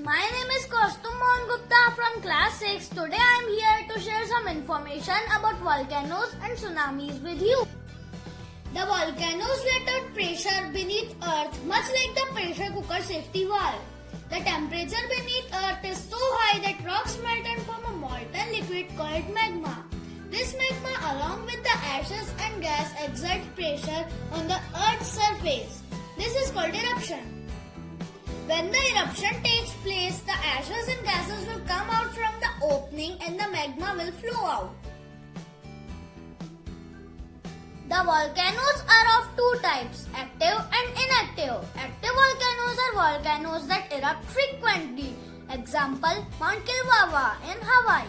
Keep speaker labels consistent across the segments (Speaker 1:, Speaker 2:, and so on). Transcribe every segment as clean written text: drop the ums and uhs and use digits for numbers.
Speaker 1: My name is Kaustubh Mohan Gupta from class 6. Today I am here to share some information about volcanoes and tsunamis with you. The volcanoes let out pressure beneath earth much like the pressure cooker safety valve. The temperature beneath earth is so high that rocks melt and form a molten liquid called magma. This magma along with the ashes and gas exert pressure on the earth's surface. This is called eruption. When the eruption takes place, the ashes and gases will come out from the opening and the magma will flow out. The volcanoes are of two types, active and inactive. Active volcanoes are volcanoes that erupt frequently. Example, Mount Kilauea in Hawaii.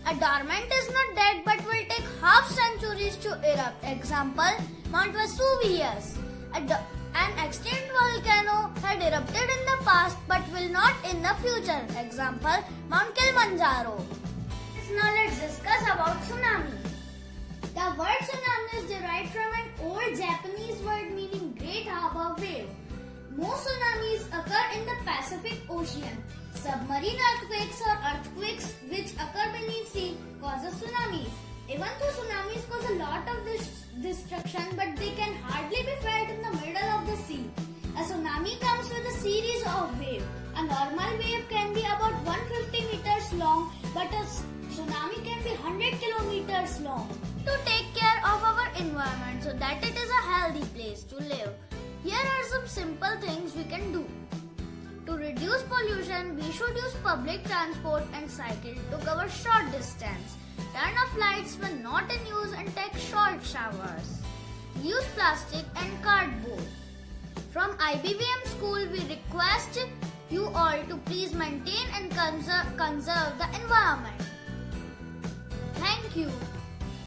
Speaker 1: A dormant is not dead but will take half centuries to erupt. Example, Mount Vesuvius. An extinct volcano had erupted in the past but will not in the future. Example, Mount Kilimanjaro. Now let's discuss about tsunami. The word tsunami is derived from an old Japanese word meaning great harbor wave. Most tsunamis occur in the Pacific Ocean. Submarine earthquakes or earthquakes which occur beneath sea causes tsunamis. Even though tsunamis cause a lot of destruction, but they can hardly be felt in the middle of the sea. A tsunami comes with a series of waves. A normal wave can be about 150 meters long, but a tsunami can be 100 kilometers long. To take care of our environment so that it is a healthy place to live, here are some simple things we can do. To reduce pollution, we should use public transport and cycle to cover short distance. Turn off lights when not in use and take short showers. Use plastic and cardboard. From IBVM school, we request you all to please maintain and conserve the environment. Thank you.